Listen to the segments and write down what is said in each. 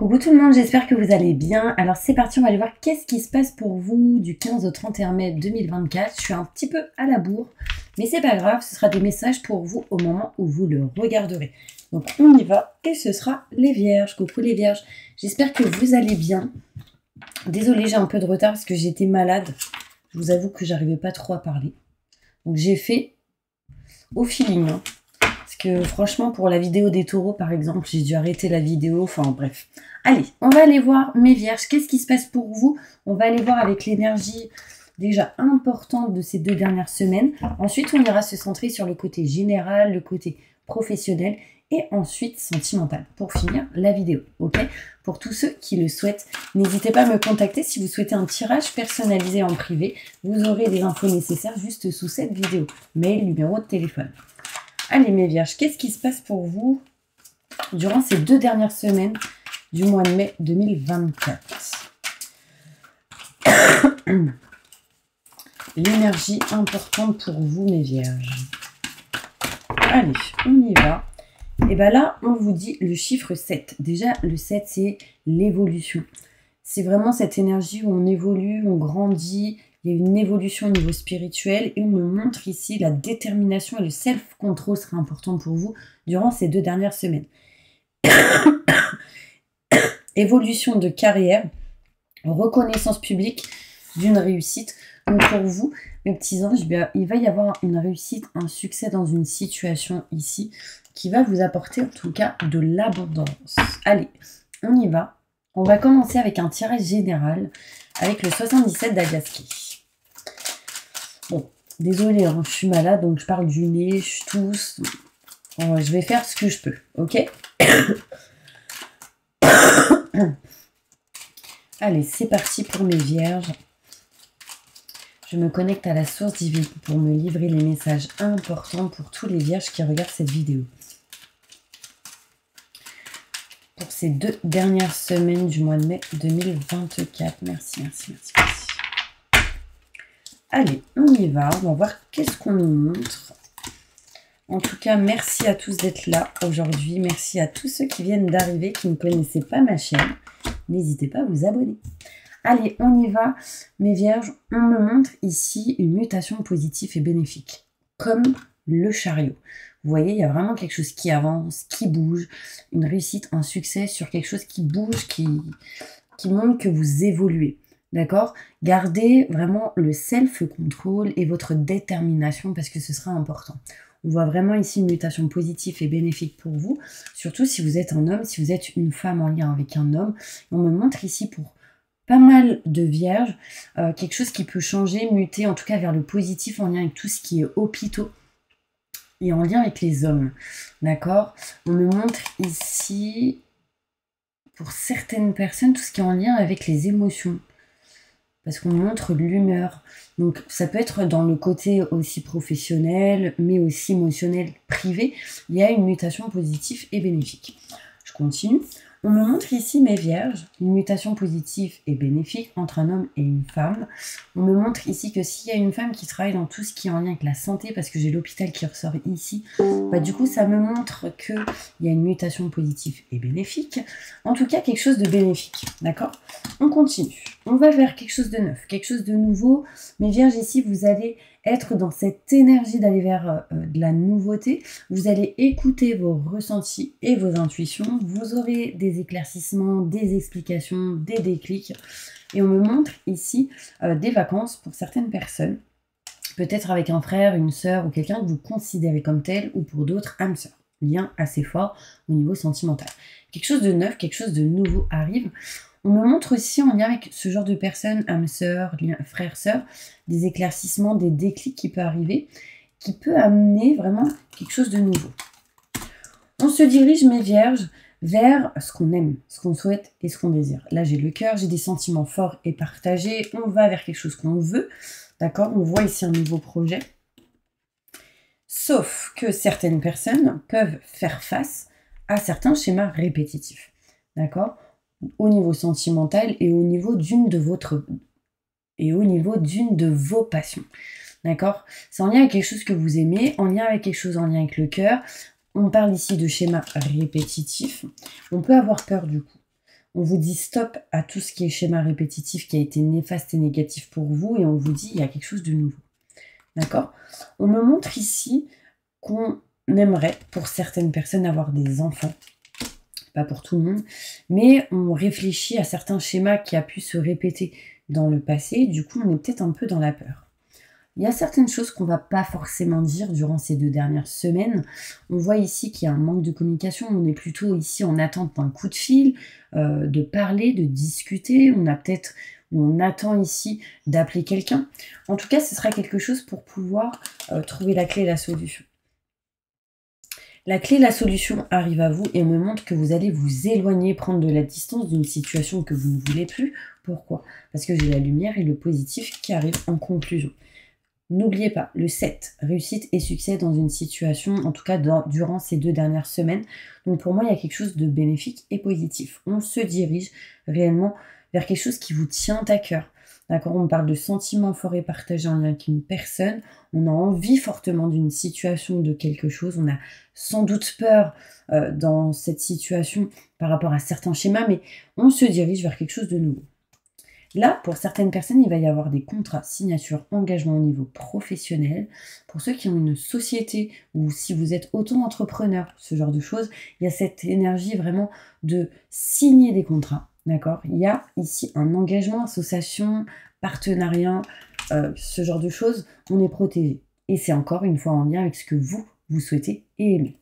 Coucou tout le monde, j'espère que vous allez bien. Alors c'est parti, on va aller voir qu'est-ce qui se passe pour vous du 15 au 31 mai 2024. Je suis un petit peu à la bourre, mais c'est pas grave, ce sera des messages pour vous au moment où vous le regarderez. Donc on y va et ce sera les vierges. Coucou les vierges, j'espère que vous allez bien. Désolée, j'ai un peu de retard parce que j'étais malade. Je vous avoue que j'arrivais pas trop à parler. Donc j'ai fait au feeling, hein. Parce que franchement, pour la vidéo des taureaux, par exemple, j'ai dû arrêter la vidéo. Enfin, bref. Allez, on va aller voir mes vierges. Qu'est-ce qui se passe pour vous? On va aller voir avec l'énergie déjà importante de ces 2 dernières semaines. Ensuite, on ira se centrer sur le côté général, le côté professionnel et ensuite sentimental. Pour finir la vidéo, ok? Pour tous ceux qui le souhaitent, n'hésitez pas à me contacter si vous souhaitez un tirage personnalisé en privé. Vous aurez les infos nécessaires juste sous cette vidéo. Mail, numéro de téléphone. Allez mes vierges, qu'est-ce qui se passe pour vous durant ces 2 dernières semaines du mois de mai 2024? L'énergie importante pour vous mes vierges. Allez, on y va. Et bien là, on vous dit le chiffre 7. Déjà, le 7, c'est l'évolution. C'est vraiment cette énergie où on évolue, on grandit. Il y a une évolution au niveau spirituel et on me montre ici la détermination et le self-control sera important pour vous durant ces 2 dernières semaines. Évolution de carrière, reconnaissance publique d'une réussite. Donc pour vous, mes petits anges, il va y avoir une réussite, un succès dans une situation ici qui va vous apporter en tout cas de l'abondance. Allez, on y va. On va commencer avec un tirage général avec le 77 d'Agaski. Bon, désolée, hein, je suis malade, donc je parle du nez, je tousse. Je vais faire ce que je peux, ok? Allez, c'est parti pour mes vierges. Je me connecte à la source divine pour me livrer les messages importants pour tous les vierges qui regardent cette vidéo. Pour ces 2 dernières semaines du mois de mai 2024. Merci, merci, merci, merci. Allez, on y va. On va voir qu'est-ce qu'on nous montre. En tout cas, merci à tous d'être là aujourd'hui. Merci à tous ceux qui viennent d'arriver, qui ne connaissaient pas ma chaîne. N'hésitez pas à vous abonner. Allez, on y va. Mes vierges, on me montre ici une mutation positive et bénéfique. Comme le chariot. Vous voyez, il y a vraiment quelque chose qui avance, qui bouge. Une réussite, un succès sur quelque chose qui bouge, qui montre que vous évoluez. D'accord? Gardez vraiment le self-control et votre détermination parce que ce sera important. On voit vraiment ici une mutation positive et bénéfique pour vous. Surtout si vous êtes un homme, si vous êtes une femme en lien avec un homme. On me montre ici pour pas mal de vierges, quelque chose qui peut changer, muter en tout cas vers le positif en lien avec tout ce qui est hôpitaux et en lien avec les hommes. D'accord? On me montre ici, pour certaines personnes, tout ce qui est en lien avec les émotions. Parce qu'on montre l'humeur. Donc ça peut être dans le côté aussi professionnel, mais aussi émotionnel, privé. Il y a une mutation positive et bénéfique. Je continue. On me montre ici, mes vierges, une mutation positive et bénéfique entre un homme et une femme. On me montre ici que s'il y a une femme qui travaille dans tout ce qui est en lien avec la santé, parce que j'ai l'hôpital qui ressort ici, bah, du coup, ça me montre qu'il y a une mutation positive et bénéfique. En tout cas, quelque chose de bénéfique, d'accord? On continue. On va vers quelque chose de neuf, quelque chose de nouveau. Mes vierges, ici, vous allez être dans cette énergie d'aller vers de la nouveauté. Vous allez écouter vos ressentis et vos intuitions. Vous aurez des éclaircissements, des explications, des déclics. Et on me montre ici des vacances pour certaines personnes. Peut-être avec un frère, une sœur ou quelqu'un que vous considérez comme tel, ou pour d'autres, âme sœur. Lien assez fort au niveau sentimental. Quelque chose de neuf, quelque chose de nouveau arrive. On me montre aussi en lien avec ce genre de personnes, âme sœur, frère, sœur, des éclaircissements, des déclics qui peuvent arriver, qui peut amener vraiment quelque chose de nouveau. On se dirige, mes vierges, vers ce qu'on aime, ce qu'on souhaite et ce qu'on désire. Là, j'ai le cœur, j'ai des sentiments forts et partagés. On va vers quelque chose qu'on veut. D'accord? On voit ici un nouveau projet. Sauf que certaines personnes peuvent faire face à certains schémas répétitifs. D'accord? Au niveau sentimental et au niveau d'une de vos passions. D'accord? C'est en lien avec quelque chose que vous aimez, en lien avec quelque chose en lien avec le cœur. On parle ici de schémas répétitifs. On peut avoir peur du coup. On vous dit stop à tout ce qui est schéma répétitif qui a été néfaste et négatif pour vous et on vous dit il y a quelque chose de nouveau. D'accord? On me montre ici qu'on aimerait, pour certaines personnes, avoir des enfants. Pas pour tout le monde, mais on réfléchit à certains schémas qui a pu se répéter dans le passé. Du coup, on est peut-être un peu dans la peur. Il y a certaines choses qu'on ne va pas forcément dire durant ces 2 dernières semaines. On voit ici qu'il y a un manque de communication. On est plutôt ici en attente d'un coup de fil, de parler, de discuter. On attend ici d'appeler quelqu'un. En tout cas, ce sera quelque chose pour pouvoir trouver la clé et la solution. La clé et la solution arrivent à vous et on me montre que vous allez vous éloigner, prendre de la distance d'une situation que vous ne voulez plus. Pourquoi? Parce que j'ai la lumière et le positif qui arrivent en conclusion. N'oubliez pas, le 7, réussite et succès dans une situation, en tout cas durant ces 2 dernières semaines. Donc pour moi, il y a quelque chose de bénéfique et positif. On se dirige réellement vers quelque chose qui vous tient à cœur. D'accord? On parle de sentiments forts et partagés en lien avec une personne. On a envie fortement d'une situation, de quelque chose. On a sans doute peur dans cette situation par rapport à certains schémas, mais on se dirige vers quelque chose de nouveau. Là, pour certaines personnes, il va y avoir des contrats, signatures, engagements au niveau professionnel. Pour ceux qui ont une société ou si vous êtes auto-entrepreneur, ce genre de choses, il y a cette énergie vraiment de signer des contrats. D'accord? Il y a ici un engagement, association, partenariat, ce genre de choses, on est protégé. Et c'est encore une fois en lien avec ce que vous souhaitez et aimez.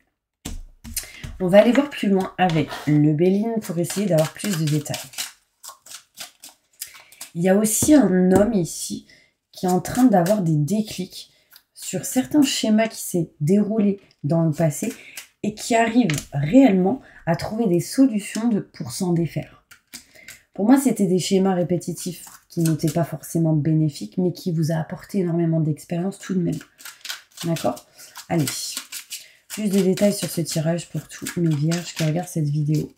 On va aller voir plus loin avec le Béline pour essayer d'avoir plus de détails. Il y a aussi un homme ici qui est en train d'avoir des déclics sur certains schémas qui s'est déroulé dans le passé et qui arrive réellement à trouver des solutions pour s'en défaire. Pour moi, c'était des schémas répétitifs qui n'étaient pas forcément bénéfiques, mais qui vous a apporté énormément d'expérience tout de même. D'accord? Allez, plus de détails sur ce tirage pour tous mes vierges qui regardent cette vidéo.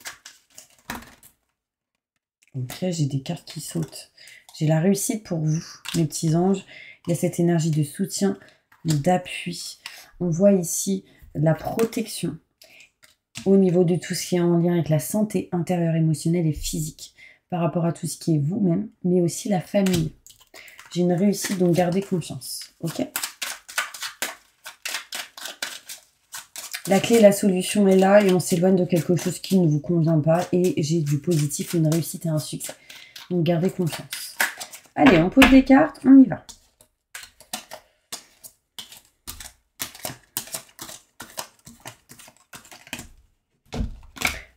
Ok, j'ai des cartes qui sautent. J'ai la réussite pour vous, mes petits anges. Il y a cette énergie de soutien, d'appui. On voit ici la protection au niveau de tout ce qui est en lien avec la santé intérieure, émotionnelle et physique par rapport à tout ce qui est vous-même, mais aussi la famille. J'ai une réussite, donc gardez confiance. Ok? La clé, la solution est là et on s'éloigne de quelque chose qui ne vous convient pas et j'ai du positif, une réussite et un succès. Donc gardez confiance. Allez, on pose des cartes, on y va.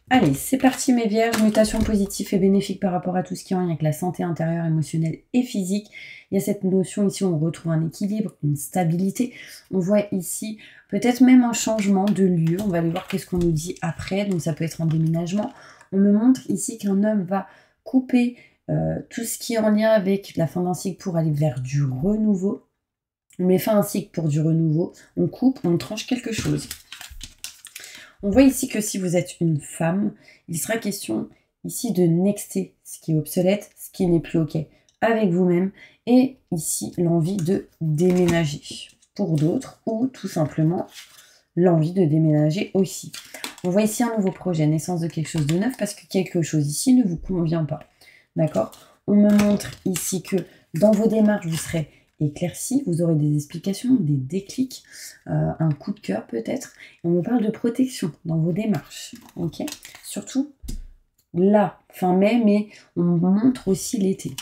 Allez, c'est parti mes vierges. Mutation positive et bénéfique par rapport à tout ce qui est en lien avec la santé intérieure, émotionnelle et physique. Il y a cette notion ici, on retrouve un équilibre, une stabilité. On voit ici peut-être même un changement de lieu. On va aller voir qu'est-ce qu'on nous dit après. Donc ça peut être un déménagement. On me montre ici qu'un homme va couper tout ce qui est en lien avec la fin d'un cycle pour aller vers du renouveau. On met fin à un cycle pour du renouveau. On coupe, on tranche quelque chose. On voit ici que si vous êtes une femme, il sera question ici de nexter ce qui est obsolète, ce qui n'est plus OK avec vous-même. Et ici, l'envie de déménager pour d'autres ou tout simplement l'envie de déménager aussi. On voit ici un nouveau projet, naissance de quelque chose de neuf parce que quelque chose ici ne vous convient pas. D'accord? On me montre ici que dans vos démarches, vous serez éclairci, vous aurez des explications, des déclics, un coup de cœur peut-être. On me parle de protection dans vos démarches, ok? Surtout là, fin mai, mais on me montre aussi l'été.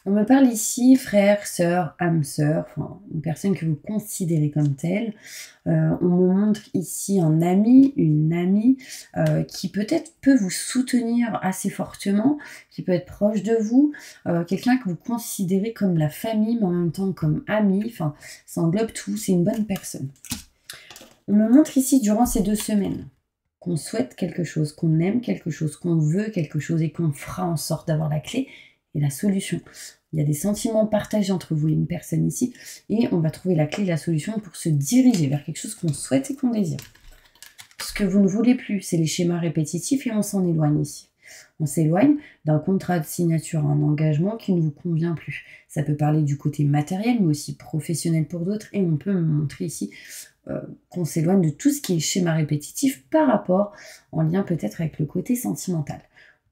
On me parle ici frère, sœur, âme sœur, enfin une personne que vous considérez comme telle. On me montre ici un ami, une amie qui peut-être peut vous soutenir assez fortement, qui peut être proche de vous, quelqu'un que vous considérez comme la famille, mais en même temps comme ami, enfin ça englobe tout, c'est une bonne personne. On me montre ici durant ces 2 semaines qu'on souhaite quelque chose, qu'on aime quelque chose, qu'on veut quelque chose et qu'on fera en sorte d'avoir la clé et la solution. Il y a des sentiments partagés entre vous et une personne ici et on va trouver la clé et la solution pour se diriger vers quelque chose qu'on souhaite et qu'on désire. Ce que vous ne voulez plus, c'est les schémas répétitifs et on s'en éloigne ici. On s'éloigne d'un contrat de signature, un engagement qui ne vous convient plus. Ça peut parler du côté matériel mais aussi professionnel pour d'autres et on peut me montrer ici qu'on s'éloigne de tout ce qui est schéma répétitif par rapport en lien peut-être avec le côté sentimental.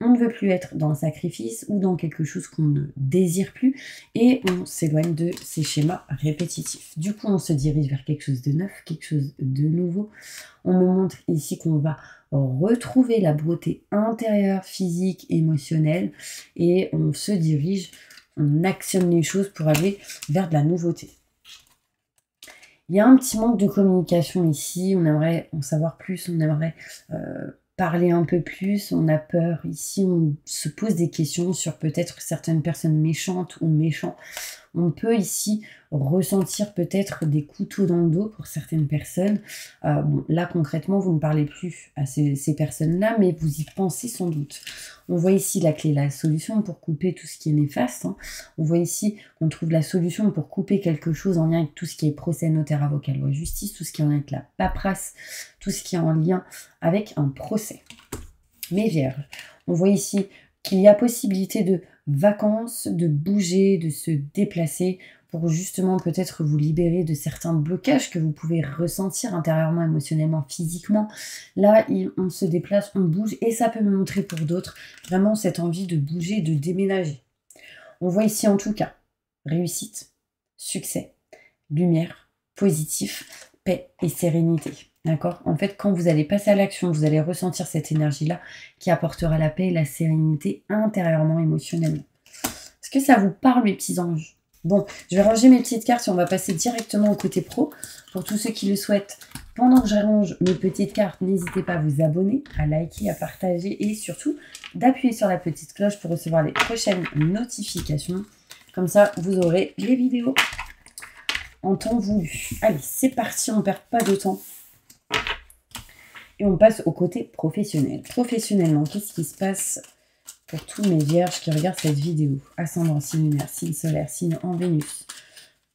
on ne veut plus être dans le sacrifice ou dans quelque chose qu'on ne désire plus et on s'éloigne de ces schémas répétitifs. Du coup, on se dirige vers quelque chose de neuf, quelque chose de nouveau. On me montre ici qu'on va retrouver la beauté intérieure, physique, émotionnelle et on se dirige, on actionne les choses pour aller vers de la nouveauté. Il y a un petit manque de communication ici, on aimerait en savoir plus, on aimerait parler un peu plus, on a peur. Ici, on se pose des questions sur peut-être certaines personnes méchantes ou méchants. On peut ici ressentir peut-être des couteaux dans le dos pour certaines personnes. Bon, là, concrètement, vous ne parlez plus à ces personnes-là, mais vous y pensez sans doute. On voit ici la clé, la solution pour couper tout ce qui est néfaste. Hein. On voit ici qu'on trouve la solution pour couper quelque chose en lien avec tout ce qui est procès, notaire, avocat, loi, justice, tout ce qui est en lien avec la paperasse, tout ce qui est en lien avec un procès. Mes vierges, on voit ici qu'il y a possibilité de vacances, de bouger, de se déplacer pour justement peut-être vous libérer de certains blocages que vous pouvez ressentir intérieurement, émotionnellement, physiquement. Là, on se déplace, on bouge et ça peut me montrer pour d'autres vraiment cette envie de bouger, de déménager. On voit ici en tout cas réussite, succès, lumière, positif, paix et sérénité. D'accord? En fait, quand vous allez passer à l'action, vous allez ressentir cette énergie-là qui apportera la paix et la sérénité intérieurement, émotionnellement. Est-ce que ça vous parle, mes petits anges? Bon, je vais ranger mes petites cartes et on va passer directement au côté pro. Pour tous ceux qui le souhaitent, pendant que j'arrange mes petites cartes, n'hésitez pas à vous abonner, à liker, à partager et surtout d'appuyer sur la petite cloche pour recevoir les prochaines notifications. Comme ça, vous aurez les vidéos en temps voulu. Allez, c'est parti, on ne perd pas de temps. Et on passe au côté professionnel. Professionnellement, qu'est-ce qui se passe pour tous mes vierges qui regardent cette vidéo? Ascendant, signe lunaire, signe solaire, signe en Vénus.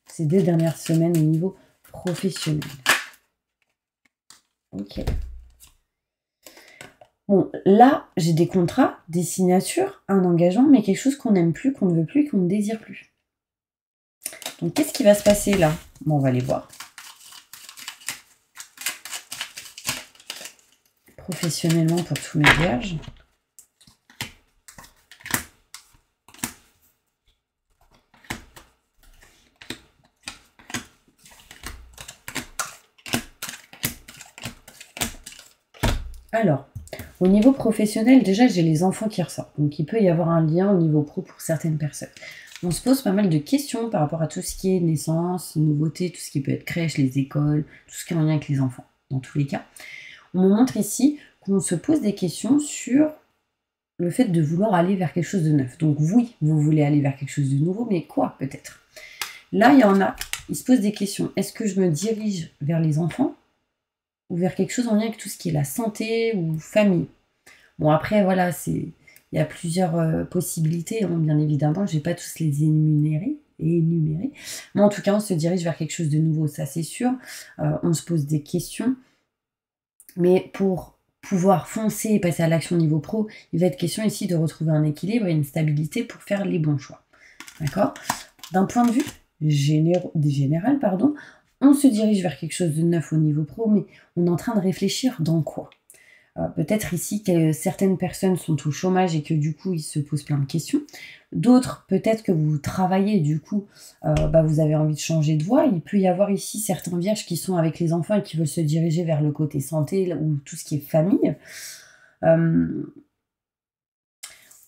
Ces 2 dernières semaines au niveau professionnel. Ok. Bon, là, j'ai des contrats, des signatures, un engagement, mais quelque chose qu'on n'aime plus, qu'on ne veut plus, qu'on ne désire plus. Donc, qu'est-ce qui va se passer là? Bon, on va aller voir. Professionnellement pour tous mes vierges. Alors, au niveau professionnel, déjà j'ai les enfants qui ressortent. Donc il peut y avoir un lien au niveau pro pour certaines personnes. On se pose pas mal de questions par rapport à tout ce qui est naissance, nouveauté, tout ce qui peut être crèche, les écoles, tout ce qui est en lien avec les enfants, dans tous les cas. On me montre ici qu'on se pose des questions sur le fait de vouloir aller vers quelque chose de neuf. Donc oui, vous voulez aller vers quelque chose de nouveau, mais quoi peut-être? Là, il y en a, ils se posent des questions. Est-ce que je me dirige vers les enfants ou vers quelque chose en lien avec tout ce qui est la santé ou famille? Bon, après, voilà, il y a plusieurs possibilités, hein, bien évidemment. Je ne vais pas tous les énumérer. Mais en tout cas, on se dirige vers quelque chose de nouveau, ça c'est sûr. On se pose des questions. Mais pour pouvoir foncer et passer à l'action au niveau pro, il va être question ici de retrouver un équilibre et une stabilité pour faire les bons choix. D'accord? D'un point de vue général, on se dirige vers quelque chose de neuf au niveau pro, mais on est en train de réfléchir dans quoi? Peut-être ici que certaines personnes sont au chômage et que du coup ils se posent plein de questions. D'autres, peut-être que vous travaillez, du coup vous avez envie de changer de voie. Il peut y avoir ici certains vierges qui sont avec les enfants et qui veulent se diriger vers le côté santé ou tout ce qui est famille.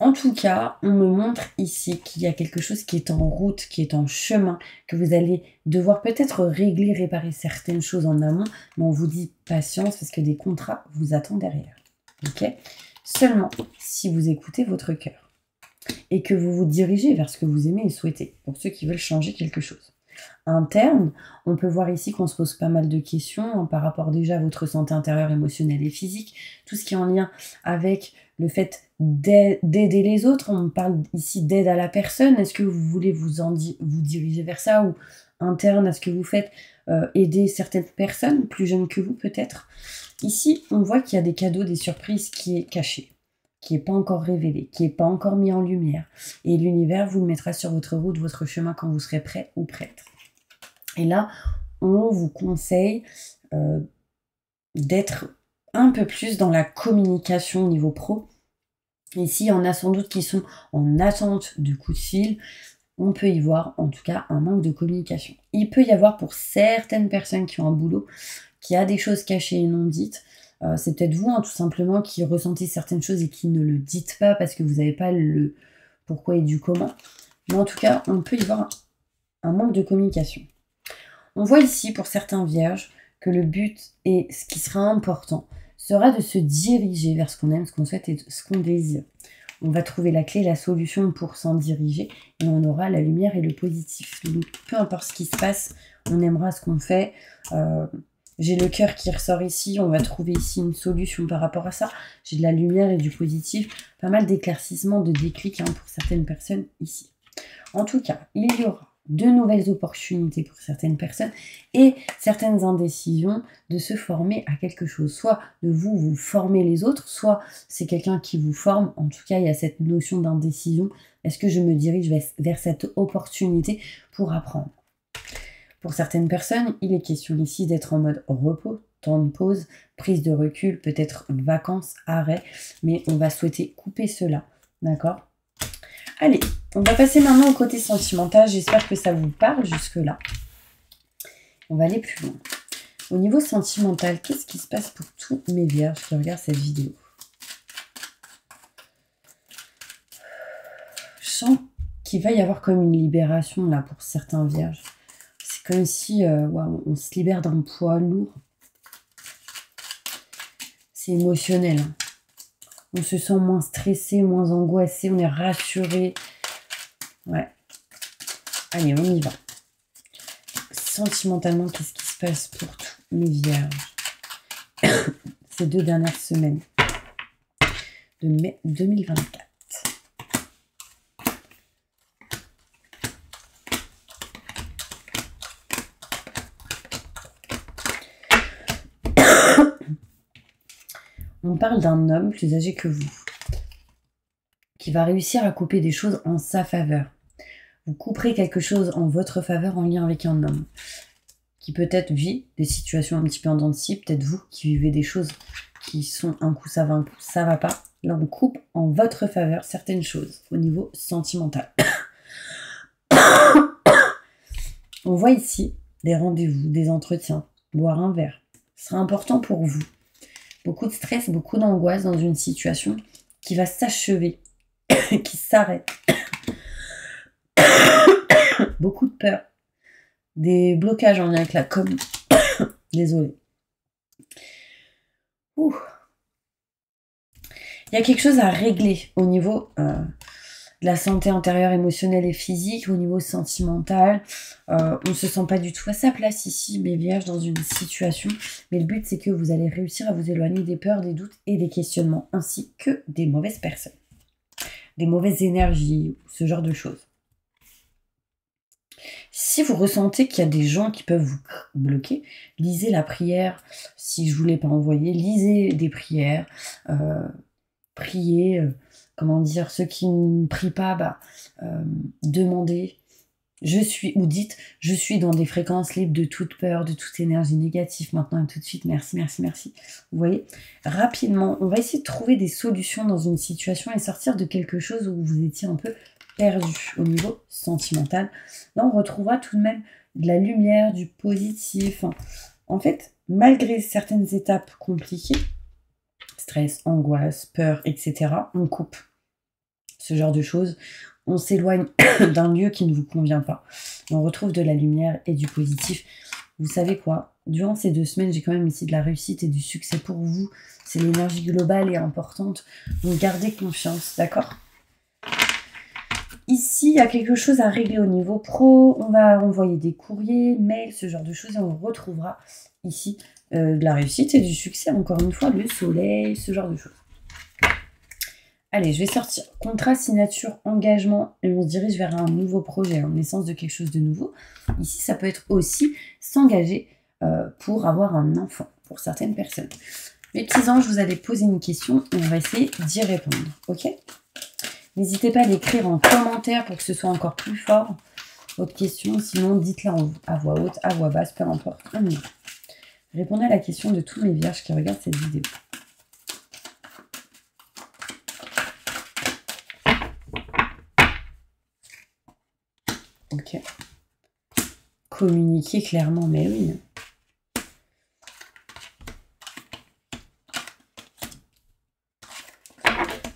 En tout cas, on me montre ici qu'il y a quelque chose qui est en route, qui est en chemin, que vous allez devoir peut-être régler, réparer certaines choses en amont, mais on vous dit patience parce que des contrats vous attendent derrière. Ok? Seulement si vous écoutez votre cœur et que vous vous dirigez vers ce que vous aimez et souhaitez, pour ceux qui veulent changer quelque chose. Interne, on peut voir ici qu'on se pose pas mal de questions par rapport déjà à votre santé intérieure, émotionnelle et physique, tout ce qui est en lien avec le fait d'aider les autres. On parle ici d'aide à la personne. Est-ce que vous voulez vous diriger vers ça, ou interne à ce que vous faites, aider certaines personnes plus jeunes que vous peut-être? Ici, on voit qu'il y a des cadeaux, des surprises qui est caché, qui n'est pas encore révélé, qui n'est pas encore mis en lumière. Et l'univers vous le mettra sur votre route, votre chemin quand vous serez prêt ou prête. Et là, on vous conseille d'être un peu plus dans la communication au niveau pro, Ici, il y en a sans doute qui sont en attente de coup de fil. On peut y voir en tout cas un manque de communication. Il peut y avoir pour certaines personnes qui ont un boulot, qui a des choses cachées et non dites. C'est peut-être vous, hein, tout simplement, qui ressentez certaines choses et qui ne le dites pas parce que vous n'avez pas le pourquoi et du comment. Mais en tout cas, on peut y voir un manque de communication. On voit ici, pour certains vierges, que le but et ce qui sera important sera de se diriger vers ce qu'on aime, ce qu'on souhaite et ce qu'on désire. On va trouver la clé, la solution pour s'en diriger et on aura la lumière et le positif. Donc, peu importe ce qui se passe, on aimera ce qu'on fait. J'ai le cœur qui ressort ici, on va trouver ici une solution par rapport à ça. J'ai de la lumière et du positif, pas mal d'éclaircissements, de déclics pour certaines personnes ici. En tout cas, il y aura de nouvelles opportunités pour certaines personnes et certaines indécisions de se former à quelque chose. Soit de vous former les autres, soit c'est quelqu'un qui vous forme. En tout cas, il y a cette notion d'indécision. Est-ce que je me dirige vers cette opportunité pour apprendre? Pour certaines personnes, il est question ici d'être en mode repos, temps de pause, prise de recul, peut-être vacances, arrêt, mais on va souhaiter couper cela, d'accord? Allez, on va passer maintenant au côté sentimental. J'espère que ça vous parle jusque-là. On va aller plus loin. Au niveau sentimental, qu'est-ce qui se passe pour tous mes vierges qui regardent cette vidéo? Je sens qu'il va y avoir comme une libération là pour certains vierges. C'est comme si on se libère d'un poids lourd. C'est émotionnel. Hein. On se sent moins stressé, moins angoissé, on est rassuré. Ouais. Allez, on y va. Sentimentalement, qu'est-ce qui se passe pour tous mes vierges ces 2 dernières semaines de mai 2024? On parle d'un homme plus âgé que vous, qui va réussir à couper des choses en sa faveur. Vous couperez quelque chose en votre faveur en lien avec un homme, qui peut-être vit des situations un petit peu en dents de scie, peut-être vous qui vivez des choses qui sont un coup ça va, un coup ça va pas. Là, on coupe en votre faveur certaines choses au niveau sentimental. On voit ici des rendez-vous, des entretiens, boire un verre. Ce sera important pour vous. Beaucoup de stress, beaucoup d'angoisse dans une situation qui va s'achever, qui s'arrête. Beaucoup de peur. Des blocages en lien avec la com. Désolée. Ouh. Il y a quelque chose à régler au niveau de la santé intérieure, émotionnelle et physique, au niveau sentimental. On ne se sent pas du tout à sa place ici, mes vierges, dans une situation. Mais le but, c'est que vous allez réussir à vous éloigner des peurs, des doutes et des questionnements, ainsi que des mauvaises personnes, des mauvaises énergies, ce genre de choses. Si vous ressentez qu'il y a des gens qui peuvent vous bloquer, lisez la prière. Si je ne vous l'ai pas envoyé, lisez des prières. Priez, comment dire, ceux qui ne prient pas, demandez, ou dites, je suis dans des fréquences libres de toute peur, de toute énergie négative, maintenant et tout de suite, merci, merci, merci. Vous voyez, rapidement, on va essayer de trouver des solutions dans une situation et sortir de quelque chose où vous étiez un peu perdu au niveau sentimental. Là, on retrouvera tout de même de la lumière, du positif. En fait, malgré certaines étapes compliquées, stress, angoisse, peur, etc., on coupe ce genre de choses. On s'éloigne d'un lieu qui ne vous convient pas. On retrouve de la lumière et du positif. Vous savez quoi? Durant ces 2 semaines, j'ai quand même ici de la réussite et du succès pour vous. C'est l'énergie globale et importante. Donc gardez confiance, d'accord? Ici, il y a quelque chose à régler au niveau pro. On va envoyer des courriers, mails, ce genre de choses. Et on retrouvera ici de la réussite et du succès. Encore une fois, le soleil, ce genre de choses. Allez, je vais sortir contrat, signature, engagement. Et on se dirige vers un nouveau projet, naissance de quelque chose de nouveau. Ici, ça peut être aussi s'engager pour avoir un enfant pour certaines personnes. Mes petits anges, vous allez poser une question et on va essayer d'y répondre. Ok ? N'hésitez pas à l'écrire en commentaire pour que ce soit encore plus fort, votre question. Sinon, dites-la à voix haute, à voix basse, peu importe. Répondez à la question de tous mes vierges qui regardent cette vidéo. Ok. Communiquer clairement, mais oui.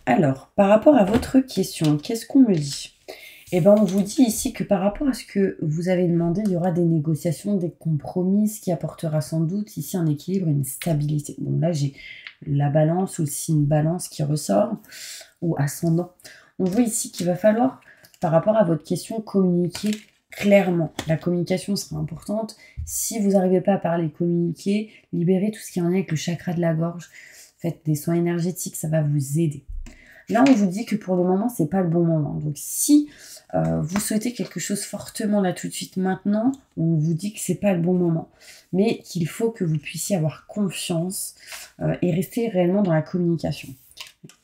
Alors, par rapport à votre question, qu'est-ce qu'on me dit? Eh bien, on vous dit ici que par rapport à ce que vous avez demandé, il y aura des négociations, des compromis, ce qui apportera sans doute ici un équilibre et une stabilité. Bon, là, j'ai la balance ou le signe balance qui ressort, ou ascendant. On voit ici qu'il va falloir, par rapport à votre question, communiquer clairement. La communication sera importante. Si vous n'arrivez pas à parler, communiquer, libérer tout ce qui est en lien avec le chakra de la gorge, faites des soins énergétiques, ça va vous aider. Là, on vous dit que pour le moment, c'est pas le bon moment. Donc, si vous souhaitez quelque chose fortement là tout de suite maintenant, on vous dit que c'est pas le bon moment. Mais qu'il faut que vous puissiez avoir confiance et rester réellement dans la communication.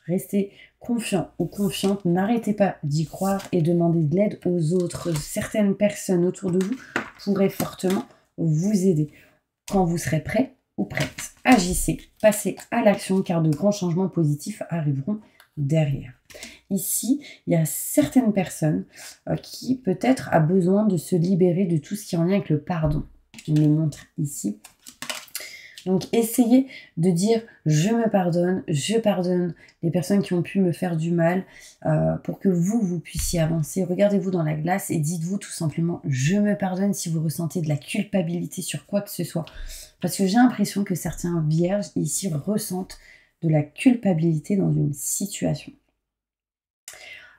Restez confiant ou confiante, n'arrêtez pas d'y croire et demandez de l'aide aux autres. Certaines personnes autour de vous pourraient fortement vous aider. Quand vous serez prêt ou prête, agissez, passez à l'action car de grands changements positifs arriveront derrière. Ici, il y a certaines personnes qui peut-être a besoin de se libérer de tout ce qui est en lien avec le pardon. Je me montre ici. Donc, essayez de dire « je me pardonne, je pardonne les personnes qui ont pu me faire du mal pour que vous puissiez avancer. Regardez-vous dans la glace et dites-vous tout simplement « je me pardonne » si vous ressentez de la culpabilité sur quoi que ce soit. Parce que j'ai l'impression que certains vierges ici ressentent de la culpabilité dans une situation.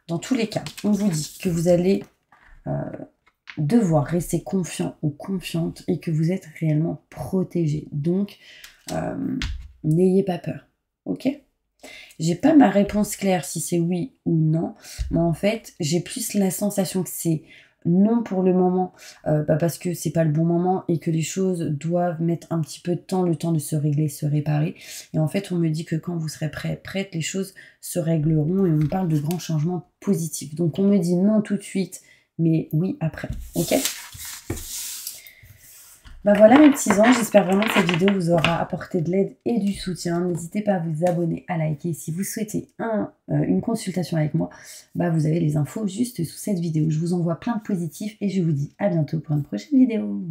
Dans tous les cas, on vous dit que vous allez devoir rester confiant ou confiante et que vous êtes réellement protégé. Donc, n'ayez pas peur. Ok ? J'ai pas ma réponse claire si c'est oui ou non, mais en fait, j'ai plus la sensation que c'est non pour le moment, parce que c'est pas le bon moment et que les choses doivent mettre un petit peu de temps, le temps de se régler, se réparer. Et en fait, on me dit que quand vous serez prête, les choses se régleront et on parle de grands changements positifs. Donc on me dit non tout de suite, mais oui après. Ok ? Ben voilà mes petits anges, j'espère vraiment que cette vidéo vous aura apporté de l'aide et du soutien. N'hésitez pas à vous abonner, à liker. Si vous souhaitez une consultation avec moi, vous avez les infos juste sous cette vidéo. Je vous envoie plein de positifs et je vous dis à bientôt pour une prochaine vidéo.